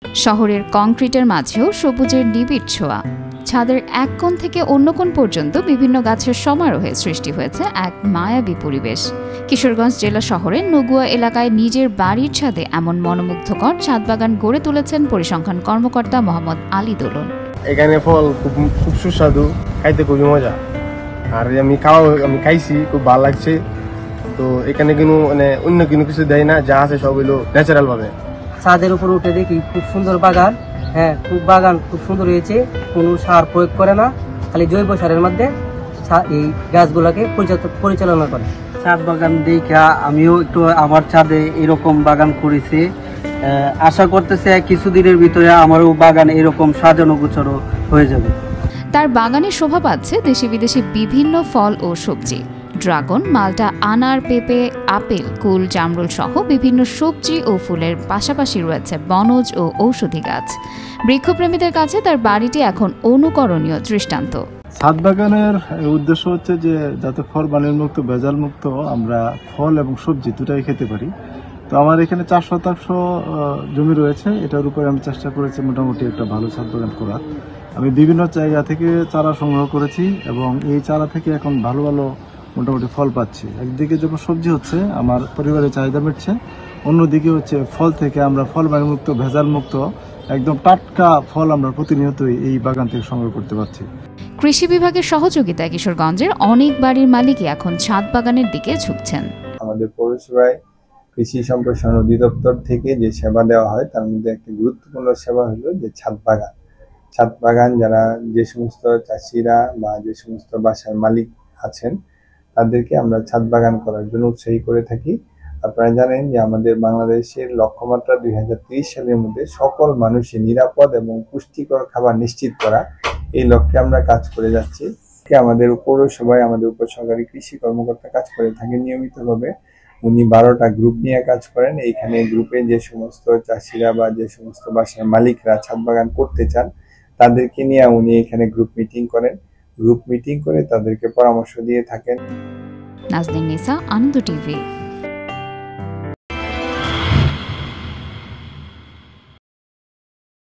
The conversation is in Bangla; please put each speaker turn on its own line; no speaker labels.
শহরের কংক্রিটের মাঝেও সবুজের নিবিড় ছোঁয়া। ছাদের এক কোণ থেকে অন্য কোণ পর্যন্ত বিভিন্ন গাছের সমারোহে সৃষ্টি হয়েছে এক মায়াবী পরিবেশ। কিশোরগঞ্জ জেলা শহরের নগুয়া এলাকায় নিজের বাড়ির ছাদে এমন মনোমুগ্ধকর ছাদ বাগান গড়ে তুলেছেন পরিসংখ্যান কর্মকর্তা মোহাম্মদ আলী দোলন।
এখানে ফল খুব সুস্বাদু, খাইতে খুবই মজা। আর আমি খাইছি, খুব ভালো লাগছে। তো এখানে কিন্তু অন্য কিছু দেয় না, যা আছে সব হইলো ন্যাচারাল ভাবে।
ছাদের উপর উঠে দেখি খুব সুন্দর বাগান। বাগান খুব সুন্দর হয়েছে, কোনো সার প্রয়োগ করে না, খালি জৈব সারের মধ্যে এই গাছগুলোকে পরিচালনা করে। ছাদ বাগান দেখা আমিও একটু আমার ছাদে এরকম বাগান করেছি। আশা করতেছে কিছুদিনের ভিতরে আমারও বাগান এরকম সাজানো গোছানো হয়ে যাবে।
তার বাগানে শোভা পাচ্ছে দেশি বিদেশি বিভিন্ন ফল ও সবজি। ড্রাগন, মাল্টা, আনার, পেঁপে, আপেল, কুল, জামরুল সহ বিভিন্ন সবজি ও ফুলের পাশাপাশি রয়েছে বনজ ও ঔষধি গাছ। বৃক্ষপ্রেমীদের কাছে তার বাড়িটি এখন অনুকরণীয় দৃষ্টান্ত।
ছাদ বাগানের উদ্দেশ্য হচ্ছে যে যাতে ফরমালিন মুক্ত, ভেজাল মুক্ত আমরা ফল এবং সবজি দুটাই খেতে পারি। তো আমার এখানে 4% জমি রয়েছে, এটার উপরে আমি চেষ্টা করেছি মোটামুটি একটা ভালো ছাদ বাগান করার। আমি বিভিন্ন জায়গা থেকে চারা সংগ্রহ করেছি এবং এই চারা থেকে এখন ভালো ভালো মোটামুটি ফল পাচ্ছি। একদিকে যখন সবজি হচ্ছে আমার পরিবারের চাহিদা মিটছে, অন্যদিকে হচ্ছে ফল থেকে আমরা ফলমালিন মুক্ত, ভেজাল মুক্ত একদম টাটকা ফল আমরা প্রতিনিয়তই এই বাগান থেকে সংগ্রহ করতে পারছি।
কৃষি বিভাগের সহযোগিতায় কিশোরগঞ্জের অনেক বাড়ির মালিকই এখন ছাদ বাগানের দিকে ঝুঁকছেন।
আমাদের পৌরসভায় কৃষি সম্প্রসারণ অধিদপ্তর থেকে যে সেবা দেওয়া হয় তার মধ্যে একটি গুরুত্বপূর্ণ সেবা হলো যে ছাদ বাগান। ছাদ বাগান যারা যে সমস্ত চাষিরা বা যে সমস্ত বাসার মালিক আছেন তাদেরকে আমরা ছাদ বাগান করার জন্য উৎসাহী করে থাকি। আপনারা জানেন যে আমাদের বাংলাদেশের লক্ষ্যমাত্রা 2030 সালের মধ্যে সকল মানুষের নিরাপদ এবং পুষ্টিকর খাবার নিশ্চিত করা, এই লক্ষ্যে আমরা কাজ করে যাচ্ছি। আমাদের পৌরসভায় আমাদের উপসহকারী কৃষি কর্মকর্তা কাজ করে থাকেন নিয়মিতভাবে। উনি 12টা গ্রুপ নিয়ে কাজ করেন। এইখানে গ্রুপে যে সমস্ত চাষিরা বা যে সমস্ত বাসার মালিকরা ছাদ বাগান করতে চান তাদেরকে নিয়ে উনি এখানে গ্রুপ মিটিং করেন। গ্রুপ মিটিং করে তাদেরকে পরামর্শ দিয়ে থাকেন।
নাজনীন নিসা, আনন্দ টিভি।